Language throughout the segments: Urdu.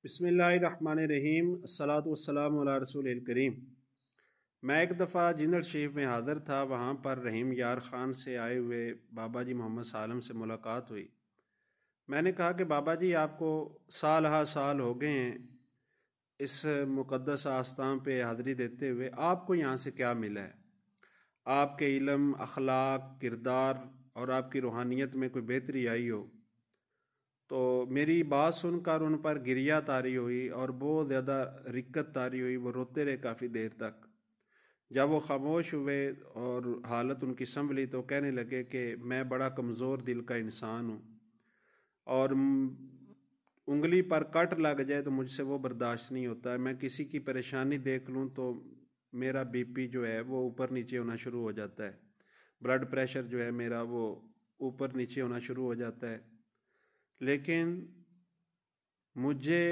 بسم اللہ الرحمن الرحیم، الصلاۃ والسلام علی رسول الکریم۔ میں ایک دفعہ جنرل شریف میں حاضر تھا، وہاں پر رحیم یار خان سے آئے ہوئے بابا جی محمد سالم سے ملاقات ہوئی۔ میں نے کہا کہ بابا جی آپ کو سال ہا سال ہو گئے ہیں اس مقدس آستان پہ حاضری دیتے ہوئے، آپ کو یہاں سے کیا ملا ہے؟ آپ کے علم، اخلاق، کردار اور آپ کی روحانیت میں کوئی بہتری آئی ہو؟ تو میری بات سن کر ان پر گریہ طاری ہوئی اور بہت زیادہ رقت طاری ہوئی، وہ روتے رہے کافی دیر تک۔ جب وہ خاموش ہوئے اور حالت ان کی سنبھلی تو کہنے لگے کہ میں بڑا کمزور دل کا انسان ہوں اور انگلی پر کٹ لگ جائے تو مجھ سے وہ برداشت نہیں ہوتا ہے، میں کسی کی پریشانی دیکھ لوں تو میرا بی پی جو ہے وہ اوپر نیچے ہونا شروع ہو جاتا ہے، بلڈ پریشر جو ہے میرا وہ اوپر نیچے ہونا شروع ہو جاتا ہے۔ لیکن مجھے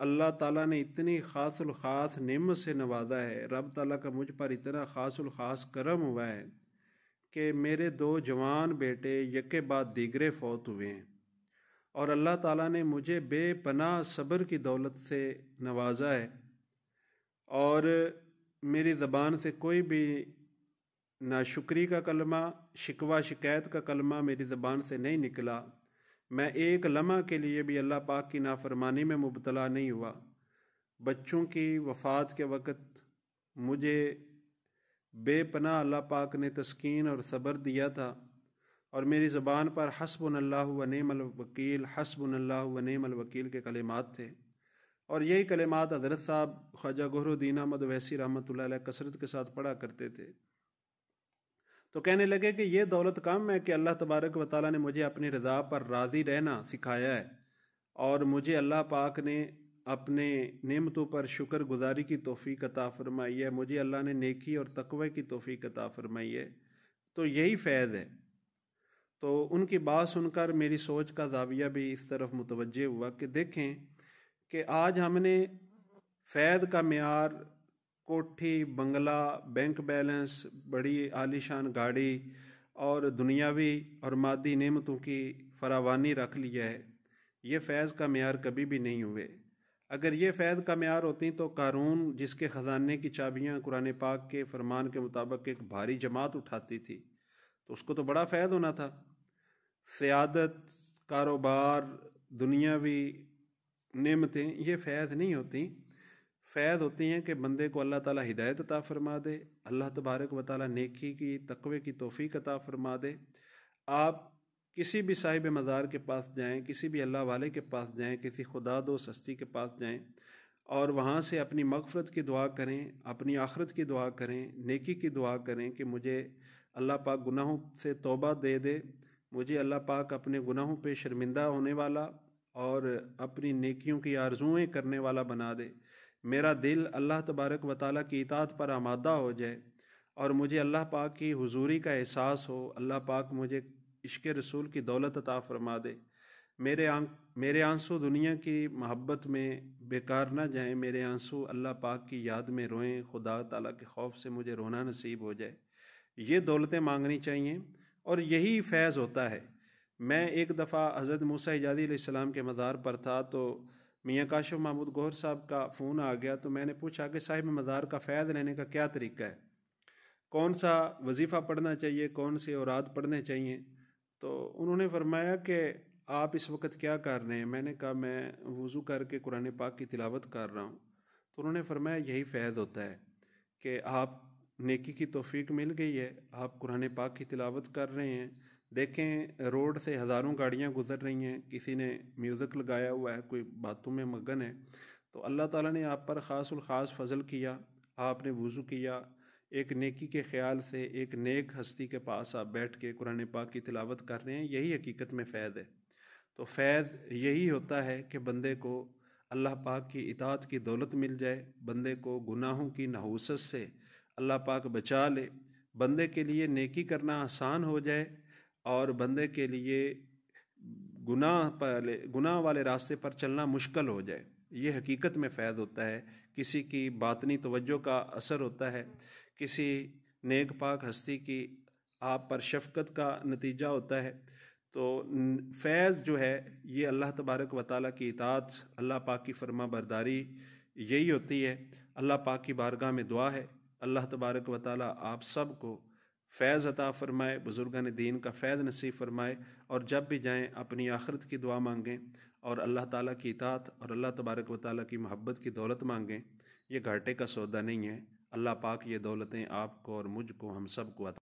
اللہ تعالیٰ نے اتنی خاص الخاص نعمت سے نوازا ہے، رب تعالیٰ کا مجھ پر اتنا خاص الخاص کرم ہوا ہے کہ میرے 2 جوان بیٹے یکے بعد دیگرے فوت ہوئے ہیں، اور اللہ تعالیٰ نے مجھے بے پناہ صبر کی دولت سے نوازا ہے، اور میری زبان سے کوئی بھی ناشکری کا کلمہ، شکوہ شکایت کا کلمہ میری زبان سے نہیں نکلا۔ میں ایک لمحہ کے لیے بھی اللہ پاک کی نافرمانی میں مبتلا نہیں ہوا۔ بچوں کی وفات کے وقت مجھے بے پناہ اللہ پاک نے تسکین اور صبر دیا تھا، اور میری زبان پر حسبنا اللہ و نعم الوکیل، حسبنا اللہ و نعم الوکیل کے کلمات تھے، اور یہی کلمات حضرت صاحب خواجہ گوہر الدین احمد اویسی رحمۃ اللہ علیہ کثرت کے ساتھ پڑھا کرتے تھے۔ تو کہنے لگے کہ یہ دولت کم ہے کہ اللہ تبارک و تعالیٰ نے مجھے اپنی رضا پر راضی رہنا سکھایا ہے، اور مجھے اللہ پاک نے اپنے نعمتوں پر شکر گزاری کی توفیق عطا فرمائی ہے، مجھے اللہ نے نیکی اور تقوی کی توفیق عطا فرمائی ہے، تو یہی فیض ہے۔ تو ان کی بات سن کر میری سوچ کا زاویہ بھی اس طرف متوجہ ہوا کہ دیکھیں کہ آج ہم نے فیض کا معیار کوٹھی، بنگلہ، بینک بیلنس، بڑی عالیشان گاڑی اور دنیاوی اور مادی نعمتوں کی فراوانی رکھ لیا ہے۔ یہ فیض کا معیار کبھی بھی نہیں ہوئے۔ اگر یہ فیض کا معیار ہوتی تو قارون، جس کے خزانے کی چابیاں قرآن پاک کے فرمان کے مطابق ایک بھاری جماعت اٹھاتی تھی، تو اس کو تو بڑا فیض ہونا تھا۔ سیادت، کاروبار، دنیاوی نعمتیں یہ فیض نہیں ہوتی۔ فیض ہوتی ہیں کہ بندے کو اللہ تعالیٰ ہدایت عطا فرما دے، اللہ تبارک و تعالیٰ نیکی کی، تقوی کی توفیق عطا فرما دے۔ آپ کسی بھی صاحب مزار کے پاس جائیں، کسی بھی اللہ والے کے پاس جائیں، کسی خدا دوست ہستی کے پاس جائیں اور وہاں سے اپنی مغفرت کی دعا کریں، اپنی آخرت کی دعا کریں، نیکی کی دعا کریں کہ مجھے اللہ پاک گناہوں سے توبہ دے دے، مجھے اللہ پاک اپنے گناہوں پہ شرمندہ ہونے والا اور اپنی نیکیوں کی آرزوئیں کرنے والا بنا دے، میرا دل اللہ تبارک و تعالیٰ کی اطاعت پر آمادہ ہو جائے، اور مجھے اللہ پاک کی حضوری کا احساس ہو، اللہ پاک مجھے عشق رسول کی دولت عطا فرما دے، میرے آنسو دنیا کی محبت میں بیکار نہ جائیں، میرے آنسو اللہ پاک کی یاد میں روئیں، خدا تعالیٰ کے خوف سے مجھے رونا نصیب ہو جائے۔ یہ دولتیں مانگنی چاہیے، اور یہی فیض ہوتا ہے۔ میں ایک دفعہ حضرت موسیٰ حجازی علیہ السلام کے مزار پر تھا، تو میاں کاشف محمود گوہر صاحب کا فون آ گیا، تو میں نے پوچھا کہ صاحب مزار کا فیض لینے کا کیا طریقہ ہے، کون سا وظیفہ پڑھنا چاہیے، کون سے اوراد پڑھنے چاہیے؟ تو انہوں نے فرمایا کہ آپ اس وقت کیا کر رہے ہیں؟ میں نے کہا میں وضو کر کے قرآن پاک کی تلاوت کر رہا ہوں۔ تو انہوں نے فرمایا یہی فیض ہوتا ہے کہ آپ نیکی کی توفیق مل گئی ہے، آپ قرآن پاک کی تلاوت کر رہے ہیں، دیکھیں روڈ سے ہزاروں گاڑیاں گزر رہی ہیں، کسی نے میوزک لگایا ہوا ہے، کوئی باتوں میں مگن ہے، تو اللہ تعالیٰ نے آپ پر خاص الخاص فضل کیا، آپ نے وضو کیا، ایک نیکی کے خیال سے ایک نیک ہستی کے پاس آپ بیٹھ کے قرآن پاک کی تلاوت کر رہے ہیں، یہی حقیقت میں فیض ہے۔ تو فیض یہی ہوتا ہے کہ بندے کو اللہ پاک کی اطاعت کی دولت مل جائے، بندے کو گناہوں کی نحوست سے اللہ پاک بچا لے، بندے کے لیے نیکی کرنا آسان ہو جائے، اور بندے کے لیے گناہ والے راستے پر چلنا مشکل ہو جائے۔ یہ حقیقت میں فیض ہوتا ہے، کسی کی باطنی توجہ کا اثر ہوتا ہے، کسی نیک پاک ہستی کی آپ پر شفقت کا نتیجہ ہوتا ہے۔ تو فیض جو ہے یہ اللہ تبارک و تعالیٰ کی اطاعت، اللہ پاک کی فرما برداری یہی ہوتی ہے۔ اللہ پاک کی بارگاہ میں دعا ہے اللہ تبارک و تعالیٰ آپ سب کو فیض عطا فرمائے، بزرگان دین کا فیض نصیب فرمائے، اور جب بھی جائیں اپنی آخرت کی دعا مانگیں اور اللہ تعالیٰ کی اطاعت اور اللہ تبارک و تعالیٰ کی محبت کی دولت مانگیں۔ یہ گھاٹے کا سودا نہیں ہے۔ اللہ پاک یہ دولتیں آپ کو اور مجھ کو، ہم سب کو عطا